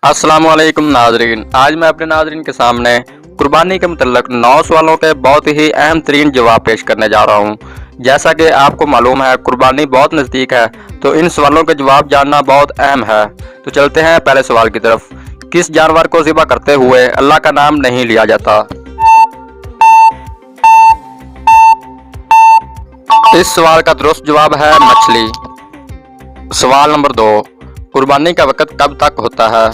अस्सलामुअलैकुम नाजरीन, आज मैं अपने नाजरीन के सामने कुर्बानी के मुतल्लक 9 सवालों के बहुत ही अहम तरीन जवाब पेश करने जा रहा हूँ। जैसा कि आपको मालूम है कुर्बानी बहुत नज़दीक है, तो इन सवालों के जवाब जानना बहुत अहम है। तो चलते हैं पहले सवाल की तरफ। किस जानवर को ज़िबा करते हुए अल्लाह का नाम नहीं लिया जाता? इस सवाल का दुरुस्त जवाब है मछली। सवाल नंबर 2, कुर्बानी का वक़्त कब तक होता है?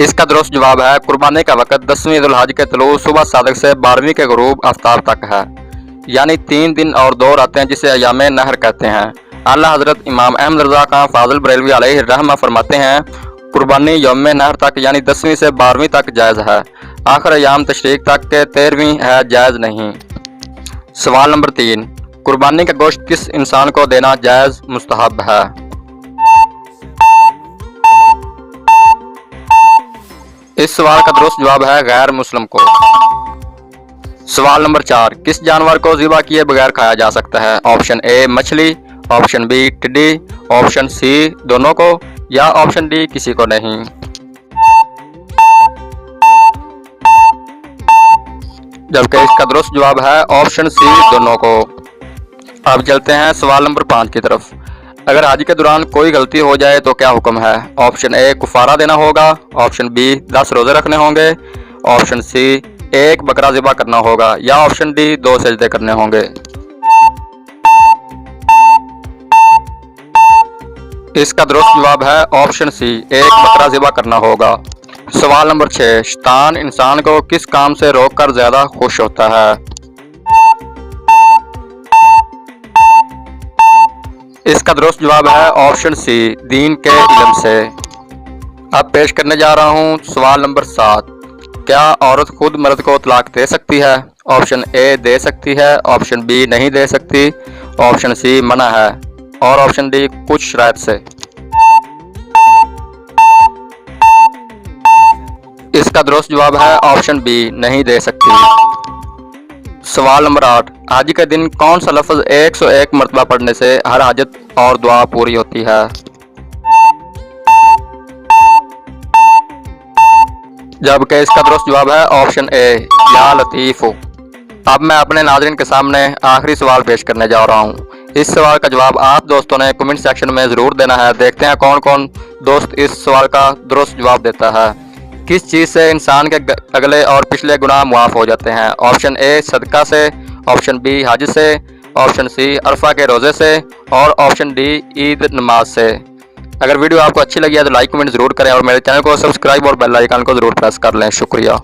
इसका दुरुस्त जवाब है कुर्बानी का वक़्त 10वीं ज़ुल्हज के तलू सुबह सादिक से 12वीं के ग़ुरूब आफ्ताब तक है, यानी 3 दिन और 2 रातें, जिसे अय्याम नहर कहते हैं। आला हज़रत इमाम अहमद रज़ा खां फ़ाज़िल बरेलवी अलैहि रहमा फरमाते हैं, कुर्बानी यौम नहर तक यानी 10वीं से 12वीं तक जायज़ है, आखिर अय्याम तशरीक तक के 13वीं है जायज़ नहीं। सवाल नंबर 3, कुर्बानी का गोश्त किस इंसान को देना जायज़ मुस्तहब है? इस सवाल का दुरुस्त जवाब है गैर मुस्लिम को। सवाल नंबर 4, किस जानवर को ज़िबा किए बगैर खाया जा सकता है? ऑप्शन ए मछली, ऑप्शन बी टिड्डी, ऑप्शन सी दोनों को, या ऑप्शन डी किसी को नहीं। जबकि इसका दुरुस्त जवाब है ऑप्शन सी दोनों को। अब चलते हैं सवाल नंबर 5 की तरफ। अगर हज के दौरान कोई गलती हो जाए तो क्या हुक्म है? ऑप्शन ए कुफारा देना होगा, ऑप्शन बी 10 रोजे रखने होंगे, ऑप्शन सी 1 बकरा ज़िबा करना होगा, या ऑप्शन डी 2 सजदे करने होंगे। इसका दुरुस्त जवाब है ऑप्शन सी 1 बकरा ज़िबा करना होगा। सवाल नंबर 6, शैतान इंसान को किस काम से रोककर ज्यादा खुश होता है? इसका दुरुस्त जवाब है ऑप्शन सी दीन के इल्म से। अब पेश करने जा रहा हूँ सवाल नंबर 7, क्या औरत खुद मर्द को तलाक दे सकती है? ऑप्शन ए दे सकती है, ऑप्शन बी नहीं दे सकती, ऑप्शन सी मना है, और ऑप्शन डी कुछ शराइत से। इसका दुरुस्त जवाब है ऑप्शन बी नहीं दे सकती। सवाल नंबर 8, हज के दिन कौन सा लफ्ज़ 101 मरतबा पढ़ने से हर हाजत और दुआ पूरी होती है? जबकि इसका दुरुस्त जवाब है ऑप्शन ए या लतीफ़। अब मैं अपने नाज़रीन के सामने आखिरी सवाल पेश करने जा रहा हूँ। इस सवाल का जवाब आप दोस्तों ने कमेंट सेक्शन में ज़रूर देना है। देखते हैं कौन कौन दोस्त इस सवाल का दुरुस्त जवाब देता है। किस चीज़ से इंसान के अगले और पिछले गुनाह मुआफ़ हो जाते हैं? ऑप्शन ए सदका से, ऑप्शन बी हज से, ऑप्शन सी अरफा के रोज़े से, और ऑप्शन डी ईद नमाज से। अगर वीडियो आपको अच्छी लगी है तो लाइक कमेंट ज़रूर करें और मेरे चैनल को सब्सक्राइब और बेल आइकन को ज़रूर प्रेस कर लें। शुक्रिया।